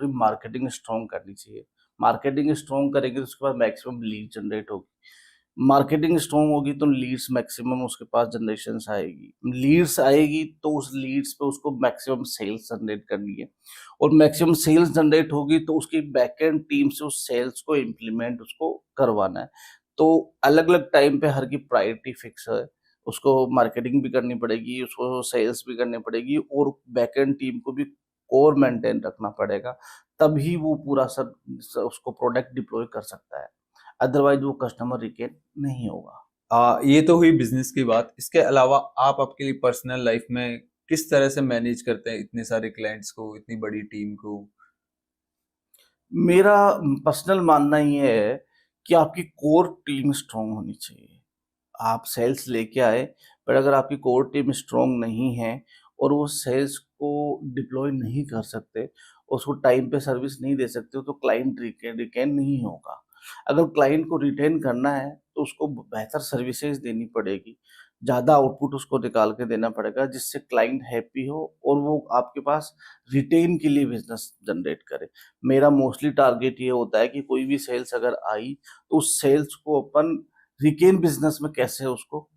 S2: मार्केटिंग स्ट्रॉन्ग करनी चाहिए। मार्केटिंग स्ट्रॉन्ग करेंगे तो उसके बाद मैक्सिमम लीड जनरेट होगी। मार्केटिंग स्ट्रॉन्ग होगी तो लीड्स मैक्सिमम उसके पास जनरेशन आएगी। लीड्स आएगी तो उस लीड्स पे उसको मैक्सिमम सेल्स जनरेट करनी है और मैक्सिमम सेल्स जनरेट होगी तो उसकी बैकएंड टीम से उस सेल्स को इम्प्लीमेंट उसको करवाना है। तो अलग अलग टाइम पे हर की प्रायोरिटी फिक्स है। उसको मार्केटिंग भी करनी पड़ेगी, उसको सेल्स भी करनी पड़ेगी और बैकएंड टीम को भी कोर मेंटेन रखना पड़ेगा, तभी वो पूरा सब उसको प्रोडक्ट डिप्लॉय कर सकता है। अदरवाइज वो कस्टमर रिटेन नहीं होगा।
S1: ये तो हुई बिजनेस की बात। इसके अलावा आप आपके लिए पर्सनल लाइफ में किस तरह से मैनेज करते हैं इतने सारे क्लाइंट्स को, इतनी बड़ी टीम को?
S2: मेरा पर्सनल मानना ये है कि आपकी कोर टीम स्ट्रांग होनी चाहिए। आप सेल्स लेके आए पर अगर आपकी कोर टीम स्ट्रांग नहीं है और वो सेल्स को डिप्लॉय नहीं कर सकते, उसको टाइम पे सर्विस नहीं दे सकते, तो क्लाइंट रिटेन नहीं होगा। अगर क्लाइंट को रिटेन करना है तो उसको बेहतर सर्विसेज देनी पड़ेगी, ज़्यादा आउटपुट उसको निकाल के देना पड़ेगा जिससे क्लाइंट हैप्पी हो और वो आपके पास रिटेन के लिए बिजनेस जनरेट करे। मेरा मोस्टली टारगेट ये होता है कि कोई भी सेल्स अगर आई तो उस सेल्स को अपन रिटेन बिजनेस में कैसे उसको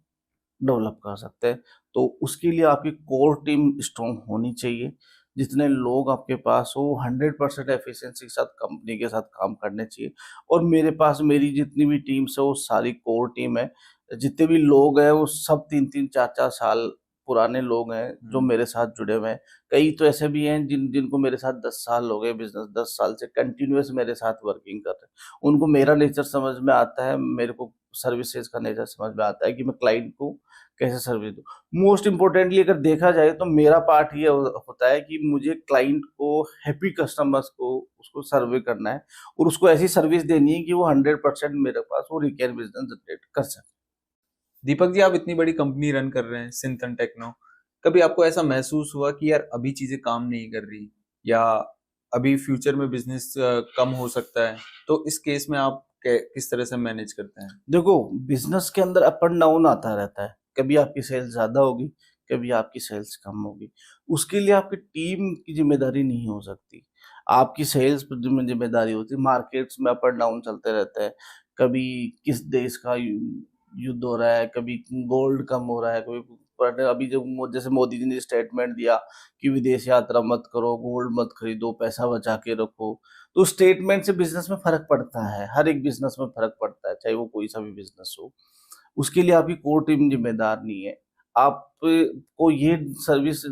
S2: डेवलप कर सकते हैं। तो उसके लिए आपकी कोर टीम स्ट्रॉन्ग होनी चाहिए। जितने लोग आपके पास हो 100% एफिशिएंसी के साथ कंपनी के साथ काम करने चाहिए। और मेरे पास मेरी जितनी भी टीम्स है वो सारी कोर टीम है। जितने भी लोग हैं वो सब 3-3 4-4 साल पुराने लोग हैं जो मेरे साथ जुड़े हुए हैं। कई तो ऐसे भी हैं जिनको मेरे साथ 10 साल हो गए, बिजनेस 10 साल से कंटिन्यूअस मेरे साथ वर्किंग कर रहे हैं। उनको मेरा नेचर समझ में आता है, मेरे को सर्विसेज का नेचर समझ में आता है कि मैं क्लाइंट को कैसे सर्विस दूं। मोस्ट इम्पोर्टेंटली अगर देखा जाए तो मेरा पार्ट ये होता है कि मुझे क्लाइंट को, हैप्पी कस्टमर्स को, उसको सर्वे करना है और उसको ऐसी सर्विस देनी है कि वो 100% मेरे पास वो रिकैन बिजनेस जनरेट कर सके।
S1: दीपक जी, आप इतनी बड़ी कंपनी रन कर रहे हैं सिंथन टेक्नो, कभी आपको ऐसा महसूस हुआ कि यार अभी चीजें काम नहीं कर रही, या अभी फ्यूचर में बिजनेस कम हो सकता है, तो इस केस में आप किस तरह से मैनेज करते हैं?
S2: देखो, बिजनेस के अंदर अप एंड डाउन आता रहता है। कभी आपकी सेल्स ज्यादा होगी, कभी आपकी सेल्स कम होगी। उसके लिए आपकी टीम की जिम्मेदारी नहीं हो सकती, आपकी सेल्स पर जिम्मेदारी होती है। मार्केट्स में अप एंड डाउन चलते रहते हैं। कभी किस देश का युद्ध हो रहा है, कभी गोल्ड कम हो रहा है, कभी अभी जो जैसे मोदी जी ने स्टेटमेंट दिया कि विदेश यात्रा मत करो, गोल्ड मत खरीदो, पैसा बचा के रखो। तो स्टेटमेंट से बिजनेस में फर्क पड़ता है, हर एक बिजनेस में फर्क पड़ता है, चाहे वो कोई सा भी बिजनेस हो। उसके लिए आपकी कोर टीम जिम्मेदार नहीं है। आपको ये सर्विस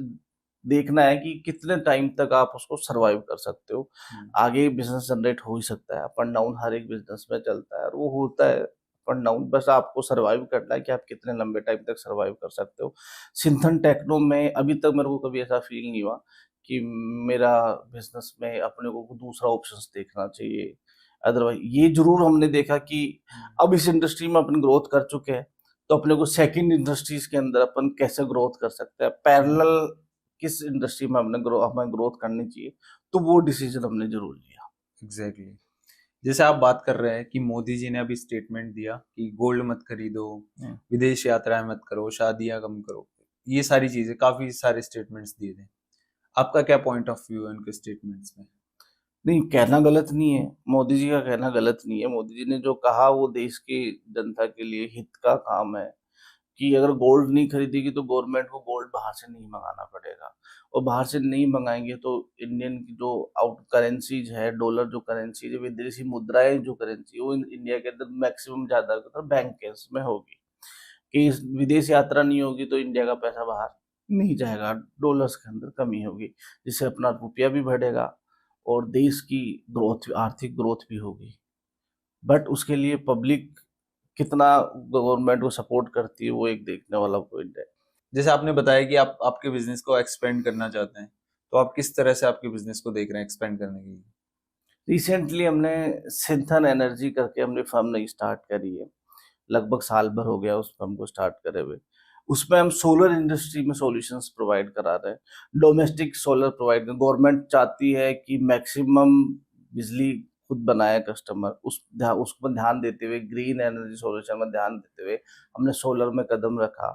S2: देखना है कि कितने टाइम तक आप उसको सरवाइव कर सकते हो। आगे बिजनेस जनरेट हो ही सकता है, अप एंड डाउन हर एक बिजनेस में चलता है और वो होता है अप एंड डाउन। बस आपको सरवाइव करना है कि आप कितने लंबे टाइम तक सरवाइव कर सकते हो। सिंथन टेक्नो में अभी तक मेरे को कभी ऐसा फील नहीं हुआ कि मेरा बिजनेस में अपने को दूसरा ऑप्शंस देखना चाहिए। अदरवाइज ये जरूर हमने देखा कि अब इस इंडस्ट्री में अपन ग्रोथ कर चुके हैं, तो अपने को सेकंड इंडस्ट्रीज के अंदर अपन कैसे ग्रोथ कर सकते हैं, पैरेलल किस इंडस्ट्री में हमें ग्रोथ करनी चाहिए, तो वो डिसीजन हमने जरूर लिया।
S1: एग्जैक्टली जैसे आप बात कर रहे हैं कि मोदी जी ने अभी स्टेटमेंट दिया कि गोल्ड मत खरीदो, विदेश यात्राएं मत करो, शादियां कम करो, ये सारी चीजें, काफी सारे स्टेटमेंट्स दिए थे। आपका क्या पॉइंट ऑफ व्यू है उनके स्टेटमेंट्स में?
S2: नहीं, कहना गलत नहीं है, मोदी जी का कहना गलत नहीं है। मोदी जी ने जो कहा वो देश की जनता के लिए हित का काम है कि अगर गोल्ड नहीं खरीदेगी तो गवर्नमेंट को गोल्ड बाहर से नहीं मंगाना पड़ेगा, और बाहर से नहीं मंगाएंगे तो इंडियन की जो आउट करेंसीज है, डॉलर जो करेंसी है, विदेशी मुद्राएं जो करेंसी, वो इंडिया के अंदर मैक्सिमम ज्यादा बैंक में होगी। कि विदेश यात्रा नहीं होगी तो इंडिया का पैसा बाहर नहीं जाएगा, डॉलर्स के अंदर कमी होगी, जिससे अपना रुपया भी बढ़ेगा और देश की ग्रोथ, आर्थिक ग्रोथ भी होगी। बट उसके लिए पब्लिक कितना गवर्नमेंट को सपोर्ट करती है, वो एक देखने वाला पॉइंट है।
S1: जैसे आपने बताया कि आप आपके बिजनेस को एक्सपेंड करना चाहते हैं, तो आप किस तरह से आपके बिजनेस को देख रहे हैं एक्सपेंड करने के लिए?
S2: रिसेंटली हमने सिंथन एनर्जी करके हमने फर्म नई स्टार्ट करी है, लगभग साल भर हो गया उस फर्म को स्टार्ट करे हुए। उसमें हम सोलर इंडस्ट्री में सॉल्यूशंस प्रोवाइड करा रहे हैं, डोमेस्टिक सोलर प्रोवाइड। गवर्नमेंट चाहती है कि मैक्सिमम बिजली खुद बनाए कस्टमर, उस पर ध्यान देते हुए, ग्रीन एनर्जी सॉल्यूशन में ध्यान देते हुए हमने सोलर में कदम रखा।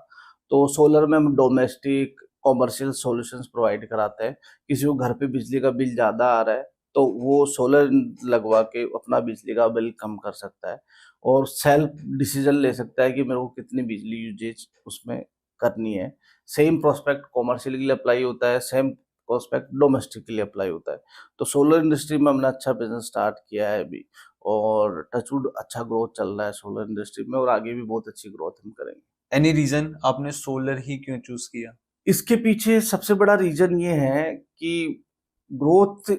S2: तो सोलर में हम डोमेस्टिक कॉमर्शियल सॉल्यूशंस प्रोवाइड कराते हैं। किसी को घर पे बिजली का बिल ज़्यादा आ रहा है तो वो सोलर लगवा के अपना बिजली का बिल कम कर सकता है और सेल्फ डिसीजन ले सकता है कि मेरे को कितनी बिजली यूजेज उसमें करनी है। सेम प्रोस्पेक्ट कॉमर्शियल के लिए अप्लाई होता है, सेम प्रोस्पेक्ट डोमेस्टिक के लिए अप्लाई होता है। तो सोलर इंडस्ट्री में हमने अच्छा बिजनेस स्टार्ट किया है अभी, और टचवुड अच्छा ग्रोथ चल रहा है सोलर इंडस्ट्री में, और आगे भी बहुत अच्छी ग्रोथ हम करेंगे।
S1: एनी रीजन आपने सोलर ही क्यों चूज किया?
S2: इसके पीछे सबसे बड़ा रीजन ये है कि ग्रोथ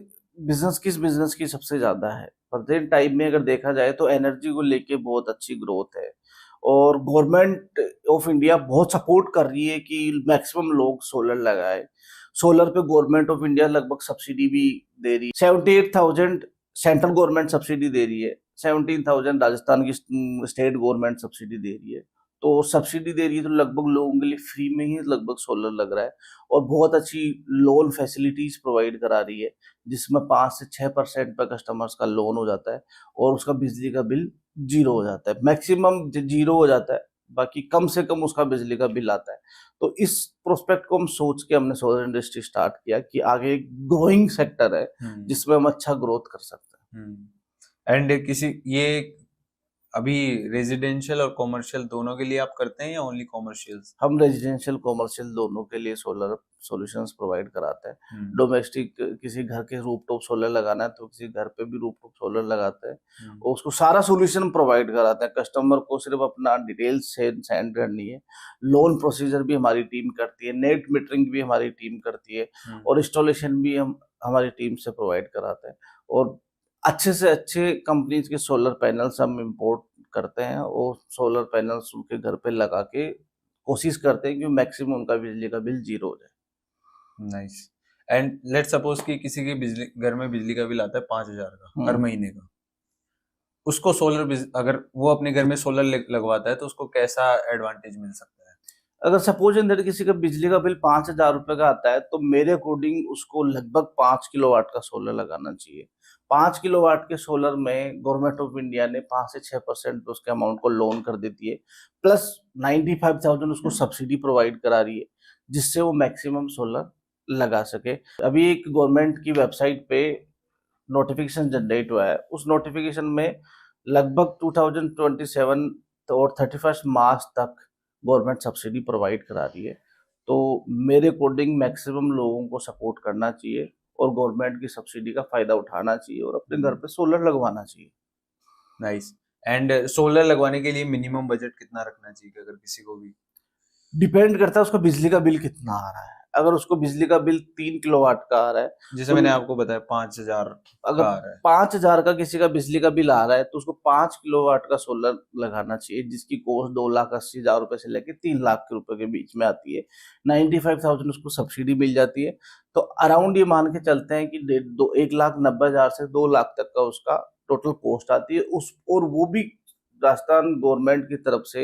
S2: किस बिजनेस की सबसे ज्यादा है प्रेजेंट टाइम में, अगर देखा जाए तो एनर्जी को लेके बहुत अच्छी ग्रोथ है, और गवर्नमेंट ऑफ इंडिया बहुत सपोर्ट कर रही है कि मैक्सिमम लोग सोलर लगाए। सोलर पे गवर्नमेंट ऑफ इंडिया लगभग सब्सिडी भी दे रही है। 78,000 सेंट्रल गवर्नमेंट सब्सिडी दे रही है, 17,000 राजस्थान की स्टेट गवर्नमेंट सब्सिडी दे रही है। तो सब्सिडी दे रही है तो लगभग लोगों के लिए फ्री में ही लगभग सोलर लग रहा है, और बहुत अच्छी लोन फैसिलिटीज प्रोवाइड करा रही है, जिसमें 5 से 6% पर कस्टमर्स का लोन हो जाता है और उसका बिजली का बिल जीरो हो जाता है, मैक्सिमम जीरो हो जाता है, बाकी कम से कम उसका बिजली का बिल आता है। तो इस प्रोस्पेक्ट को हम सोच के हमने सोलर इंडस्ट्री स्टार्ट किया कि आगे ग्रोइंग सेक्टर है जिसमें हम अच्छा ग्रोथ कर सकते हैं।
S1: एंड किसी ये अभी रेजिडेंशियल और कॉमर्शियल दोनों के लिए आप करते हैं या ओनली कॉमर्शियल्स?
S2: हम रेजिडेंशियल कॉमर्शियल दोनों के लिए सोलर सॉल्यूशंस प्रोवाइड कराते हैं। डोमेस्टिक किसी घर के रूफटॉप सोलर लगाना है तो किसी घर पे भी रूफटॉप सोलर लगाते हैं, और उसको सारा सॉल्यूशन प्रोवाइड कराते हैं। कस्टमर को सिर्फ अपना डिटेल्स सेंड करनी है, लोन प्रोसीजर भी हमारी टीम करती है, नेट मीटरिंग भी हमारी टीम करती है, और इंस्टॉलेशन भी हम हमारी टीम से प्रोवाइड कराते हैं। और अच्छे से अच्छे कंपनीज के सोलर पैनल्स हम इंपोर्ट करते हैं और सोलर पैनल्स उनके घर पे लगा के कोशिश करते हैं कि मैक्सिमम उनका बिजली का बिल 0 हो जाए।
S1: नाइस। एंड लेट सपोज कि किसी के बिजली घर में बिजली का बिल आता है 5,000 का हर महीने का, उसको अगर वो अपने घर में सोलर लगवाता है तो उसको कैसा एडवांटेज मिल सकता है?
S2: अगर सपोज इन दैट किसी का बिजली का बिल 5,000 रुपए का आता है तो मेरे अकॉर्डिंग उसको लगभग 5 किलोवाट का सोलर लगाना चाहिए। 5 किलोवाट के सोलर में गवर्नमेंट ऑफ इंडिया ने 5 से 6% उसके अमाउंट को लोन कर देती है, प्लस 95,000 उसको सब्सिडी प्रोवाइड करा रही है, जिससे वो मैक्सिमम सोलर लगा सके। अभी एक गवर्नमेंट की वेबसाइट पे नोटिफिकेशन जनरेट हुआ है, उस नोटिफिकेशन में लगभग 2027 और 31 मार्च तक गवर्नमेंट सब्सिडी प्रोवाइड करा रही है। तो मेरे अकॉर्डिंग मैक्सिमम लोगों को सपोर्ट करना चाहिए और गवर्नमेंट की सब्सिडी का फायदा उठाना चाहिए और अपने घर पे सोलर लगवाना चाहिए।
S1: नाइस। एंड सोलर लगवाने के लिए मिनिमम बजट कितना रखना चाहिए अगर किसी को भी?
S2: डिपेंड करता है उसका बिजली का बिल कितना आ रहा है। अगर उसको बिजली का बिल 3 किलोवाट का आ रहा है,
S1: जैसे मैंने आपको बताया 5,000
S2: अगर
S1: का आ रहा है,
S2: 5,000 का किसी का बिजली का बिल आ रहा है तो उसको 5 किलोवाट का सोलर लगाना चाहिए, जिसकी कॉस्ट 2,80,000 रुपए से लेकर 3 लाख के रुपए के बीच में आती है। 95,000 उसको सब्सिडी मिल जाती है। तो अराउंड ये मान के चलते हैं कि 1,90,000 से 2 लाख तक का उसका टोटल कॉस्ट आती है। और वो भी राजस्थान गवर्नमेंट की तरफ से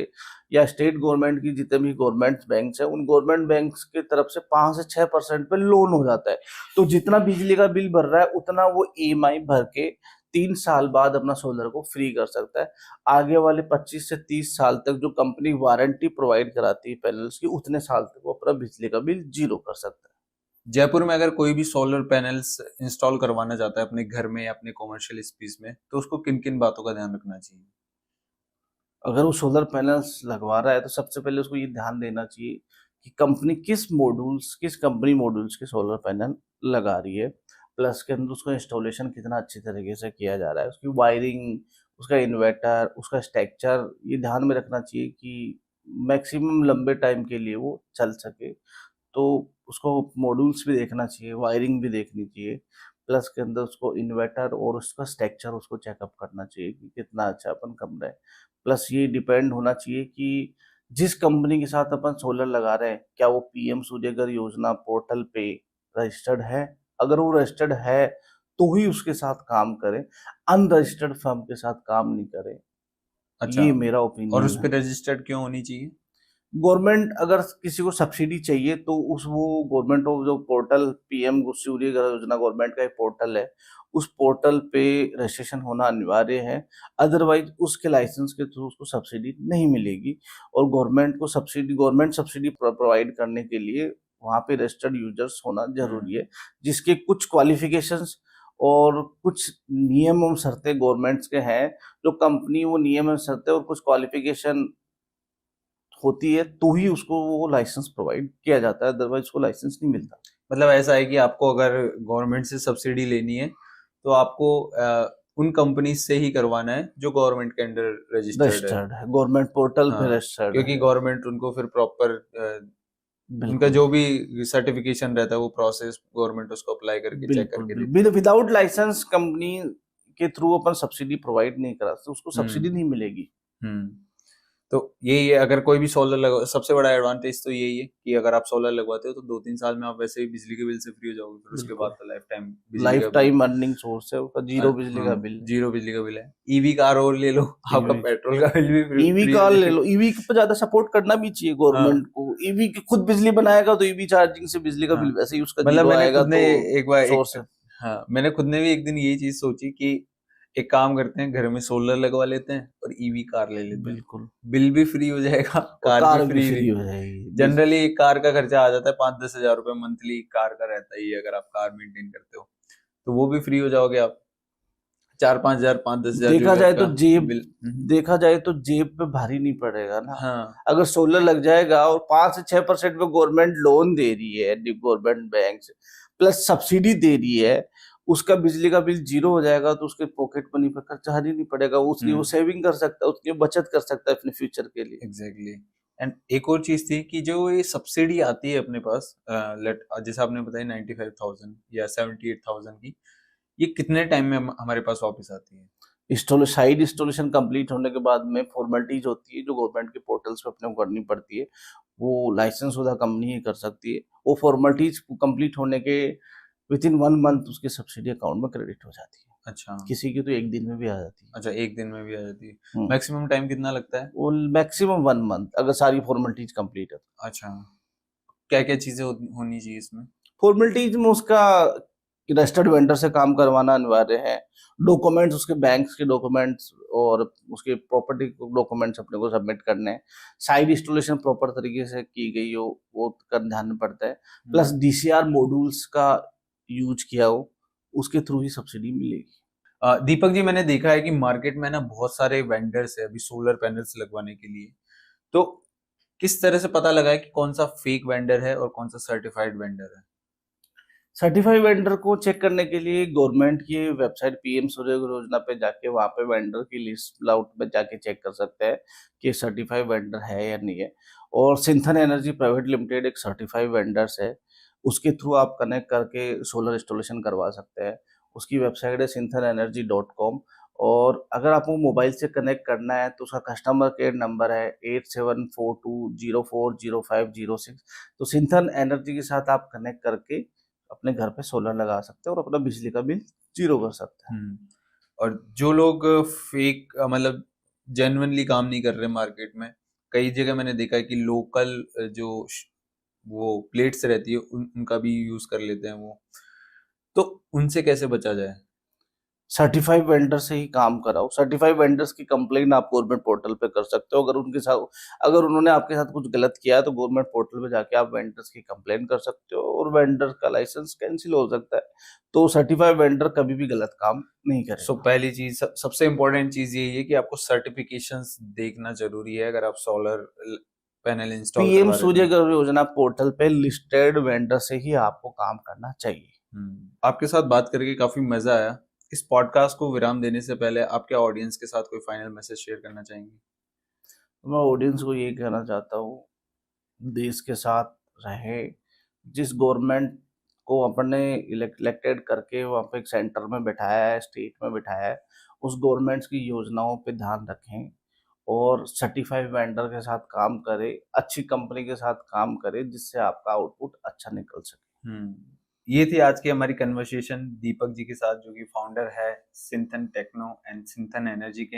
S2: या स्टेट गवर्नमेंट की जितने भी गवर्नमेंट बैंक है, उन गवर्नमेंट बैंक की तरफ से 5 से 6% पे लोन हो जाता है। तो जितना बिजली का बिल भर रहा है उतना वो EMI भर के 3 साल बाद अपना सोलर को फ्री कर सकता है। आगे वाले 25 से 30 साल तक जो कंपनी वारंटी प्रोवाइड कराती है पैनल्स की, उतने साल तक वो अपना बिजली का बिल 0 कर सकता है।
S1: जयपुर में अगर कोई भी सोलर पैनल्स इंस्टॉल करवाना चाहता है अपने घर में या अपने कॉमर्शियल स्पेस में, तो उसको किन किन बातों का ध्यान रखना चाहिए?
S2: अगर वो सोलर पैनल्स लगवा रहा है तो सबसे पहले उसको ये ध्यान देना चाहिए कि कंपनी किस कंपनी मॉड्यूल्स के सोलर पैनल लगा रही है, प्लस के अंदर उसका इंस्टॉलेशन कितना अच्छी तरीके से किया जा रहा है, उसकी वायरिंग, उसका इन्वर्टर, उसका स्ट्रक्चर, ये ध्यान में रखना चाहिए कि मैक्सिमम लंबे टाइम के लिए वो चल सके। तो उसको मॉड्यूल्स भी देखना चाहिए, वायरिंग भी देखनी चाहिए, प्लस के अंदर उसको इन्वर्टर और उसका स्ट्रक्चर उसको चेकअप करना चाहिए कि कितना अच्छा अपन कम रहे। प्लस ये डिपेंड होना चाहिए कि जिस कंपनी के साथ अपन सोलर लगा रहे हैं, क्या वो PM सूर्यघर योजना पोर्टल पे रजिस्टर्ड है? अगर वो रजिस्टर्ड है तो ही उसके साथ काम करें, अनरजिस्टर्ड फर्म के साथ काम नहीं करें।
S1: अच्छा,
S2: ये मेरा
S1: और
S2: ओपिनियन
S1: उस
S2: है।
S1: पर रजिस्टर्ड क्यों होनी चाहिए?
S2: गवर्नमेंट अगर किसी को सब्सिडी चाहिए तो उस वो गवर्नमेंट ऑफ जो पोर्टल PM सूर्य घर योजना गवर्नमेंट का एक पोर्टल है, उस पोर्टल पे रजिस्ट्रेशन होना अनिवार्य है। अदरवाइज उसके लाइसेंस के थ्रू उसको सब्सिडी नहीं मिलेगी। और गवर्नमेंट सब्सिडी प्रोवाइड करने के लिए वहाँ पे रजिस्टर्ड यूजर्स होना जरूरी है, जिसके कुछ क्वालिफिकेशंस और कुछ नियम एवं शर्तें गवर्नमेंट्स के हैं। जो कंपनी वो नियम एवं शर्तें और कुछ क्वालिफिकेशन होती है तो ही उसको वो लाइसेंस प्रोवाइड किया जाता है, अदरवाइज उसको लाइसेंस नहीं मिलता।
S1: मतलब ऐसा है कि आपको अगर गवर्नमेंट से सब्सिडी लेनी है तो आपको उन कंपनी से ही करवाना है जो गवर्नमेंट के अंडर रजिस्टर्ड है।
S2: है, गवर्नमेंट पोर्टल पे
S1: हाँ,
S2: रजिस्टर्ड
S1: क्योंकि
S2: है।
S1: गवर्नमेंट उनको फिर प्रॉपर उनका
S2: बिल्कुल
S1: जो भी सर्टिफिकेशन रहता है वो प्रोसेस गवर्नमेंट उसको अप्लाई करके चेक
S2: बिल्कुल
S1: करके देती
S2: विदाउट लाइसेंस कंपनी के थ्रू अपन सब्सिडी प्रोवाइड नहीं करा सकते, उसको
S1: है।
S2: सब्सिडी नहीं मिलेगी।
S1: तो यही है, अगर कोई भी सोलर लगा, सबसे बड़ा एडवांटेज तो यही है कि अगर आप सोलर लगवाते हो तो 2-3 साल में आप वैसे ही बिजली के बिल से फ्री हो जाओगे, फिर उसके बाद तो लाइफ टाइम बिजली का
S2: life
S1: bill.
S2: Time earning source है उसका, जीरो बिजली का बिल।
S1: जीरो बिजली का बिल है। ईवी कार और ले लो, आपका
S2: EV
S1: पेट्रोल का बिल भी
S2: EV कार ले लो, EV पे ज्यादा सपोर्ट करना भी चाहिए गवर्नमेंट को। EV की खुद बिजली बनाएगा तो EV चार्जिंग से बिजली का बिल वैसे ही उसका
S1: मतलब
S2: जीरो
S1: मैंने
S2: आएगा
S1: खुद ने
S2: तो
S1: एक बार
S2: सोर्स है।
S1: हाँ, मैंने खुद ने भी एक दिन यही चीज सोची कि एक काम करते हैं, घर में सोलर लगवा लेते हैं और ईवी कार ले लेते हैं,
S2: बिल्कुल
S1: बिल भी फ्री हो जाएगा, कार
S2: कार
S1: भी
S2: भी
S1: फ्री
S2: फ्री हो जाएगी।
S1: जनरली एक कार का खर्चा आ जाता है 5-10 हजार रुपए मंथली, कार का रहता ही है अगर आप कार मेंटेन करते हो, तो वो भी फ्री हो जाओगे आप। 4-5 हजार 5-10 हजार
S2: देखा जाए तो जेब
S1: बिल।
S2: देखा जाए तो जेब पे भारी नहीं पड़ेगा ना।
S1: हाँ,
S2: अगर सोलर लग जाएगा और 5 से 6% पे गवर्नमेंट लोन दे रही है गवर्नमेंट बैंक से, प्लस सब्सिडी दे रही है, उसका बिजली का बिल जीरो हो जाएगा तो उसके पॉकेट मनी पे खर्चा ही नहीं पड़ेगा, उसकी वो सेविंग कर सकता है, उसकी बचत कर सकता है अपने फ्यूचर के लिए।
S1: एग्जैक्टली। एंड एक और चीज थी कि जो ये सब्सिडी आती है अपने पास, जैसे आपने बताया 95,000 या 78,000 की, ये कितने टाइम में हमारे पास वापस आती है?
S2: साइड इंस्टॉलेशन कंप्लीट होने के बाद में फॉर्मेलिटीज होती है जो गवर्नमेंट के पोर्टल्स पे अपने को करनी पड़ती है, वो लाइसेंस शुदा कंपनी ही कर सकती है। वो फॉर्मेलिटीज कंप्लीट होने के विद इन 1 मंथ उसकी सब्सिडी अकाउंट में क्रेडिट हो जाती है।
S1: अच्छा
S2: किसी की तो 1 दिन में भी आ जाती है।
S1: अच्छा, एक दिन में भी आ जाती है।
S2: हम्म,
S1: मैक्सिमम टाइम कितना लगता है?
S2: वो मैक्सिमम 1 मंथ अगर सारी फॉर्मेलिटीज कंप्लीट है तो।
S1: अच्छा, क्या क्या चीजें होनी चाहिए इसमें?
S2: फॉर्मेलिटीज में उसका रजिस्टर्ड वेंडर से काम करवाना अनिवार्य है। डॉक्यूमेंट्स उसके बैंक्स के डॉक्यूमेंट्स और उसके प्रॉपर्टी डॉक्यूमेंट्स अपने को सबमिट करने हैं। साइड इंस्टॉलेशन प्रॉपर तरीके से की गई हो वो कर ध्यान में पड़ता है। प्लस डीसीआर मॉड्यूल्स का यूज किया हो, उसके थ्रू ही सब्सिडी मिलेगी।
S1: दीपक जी, मैंने देखा है कि मार्केट में ना बहुत सारे वेंडर्स है अभी सोलर पैनल्स लगवाने के लिए। तो किस तरह से पता लगा है कि कौन सा फेक वेंडर है और कौन सा सर्टिफाइड वेंडर है?
S2: सर्टिफाइड वेंडर को चेक करने के लिए गवर्नमेंट की वेबसाइट पीएम सूर्यघर योजना पे जाके वहाँ पे वेंडर की लिस्ट आउट में जाके चेक कर सकते हैं कि सर्टिफाइड वेंडर है या नहीं है। और सिंथन एनर्जी प्राइवेट लिमिटेड एक सर्टिफाइड वेंडर्स है, उसके थ्रू आप कनेक्ट करके सोलर इंस्टॉलेशन करवा सकते हैं। उसकी वेबसाइट है sinthanenergy.com। और अगर आपको मोबाइल से कनेक्ट करना है तो उसका कस्टमर केयर नंबर है 8742040506। तो सिंथन एनर्जी के साथ आप कनेक्ट करके अपने घर पे सोलर लगा सकते हैं और अपना बिजली का बिल जीरो कर सकते हैं।
S1: और जो लोग फेक मतलब जेन्युइनली काम नहीं कर रहे मार्केट में, कई जगह मैंने देखा है कि लोकल वो प्लेट्स रहती है उनका भी यूज कर लेते हैं वो। तो उनसे कैसे बचा जाए?
S2: सर्टिफाइड वेंडर से ही काम कराओ। सर्टिफाइड वेंडर्स की कंप्लेन आप गवर्नमेंट पोर्टल पे कर सकते हो। अगर उन्होंने आपके साथ कुछ गलत किया है तो गवर्नमेंट पोर्टल पे जाके आप वेंडर्स की कंप्लेन कर सकते हो और वेंडर का लाइसेंस कैंसिल हो सकता है। तो सर्टिफाइड वेंडर कभी भी गलत काम नहीं करेगा।
S1: पहली चीज, सबसे इम्पोर्टेंट चीज यही है कि आपको सर्टिफिकेशंस देखना जरूरी है अगर आप सोलर पैनल इंस्टॉल
S2: पीएम
S1: करवा रहे हो।
S2: सूर्यघर योजना पोर्टल पे लिस्टेड वेंडर से ही आपको काम करना चाहिए।
S1: आपके साथ बात करके काफी मजा आया। इस पॉडकास्ट को विराम देने से पहले आप क्या ऑडियंस के साथ कोई फाइनल मैसेज शेयर करना चाहेंगे?
S2: मैं ऑडियंस को यही कहना चाहता हूँ, देश के साथ रहे। जिस गवर्नमेंट को अपने इलेक्टेड करके वहाँ पे एक सेंटर में बिठाया है, स्टेट में बिठाया है, उस गवर्नमेंट की योजनाओं पे ध्यान रखें और सर्टिफाइड वेंडर के साथ काम करें, अच्छी कंपनी के साथ काम करें जिससे आपका आउटपुट अच्छा निकल सके।
S1: ये थी आज की हमारी कन्वर्सेशन दीपक जी के साथ, जो कि फाउंडर है सिंथन टेक्नो एंड सिंथन एनर्जी के।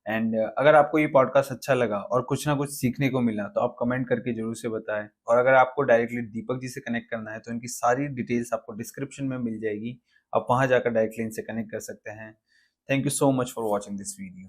S1: एंड अगर आपको ये पॉडकास्ट अच्छा लगा और कुछ ना कुछ सीखने को मिला तो आप कमेंट करके जरूर से बताएं। और अगर आपको डायरेक्टली दीपक जी से कनेक्ट करना है तो इनकी सारी डिटेल्स आपको डिस्क्रिप्शन में मिल जाएगी, आप वहां जाकर डायरेक्टली इनसे कनेक्ट कर सकते हैं। Thank you so much for watching this video.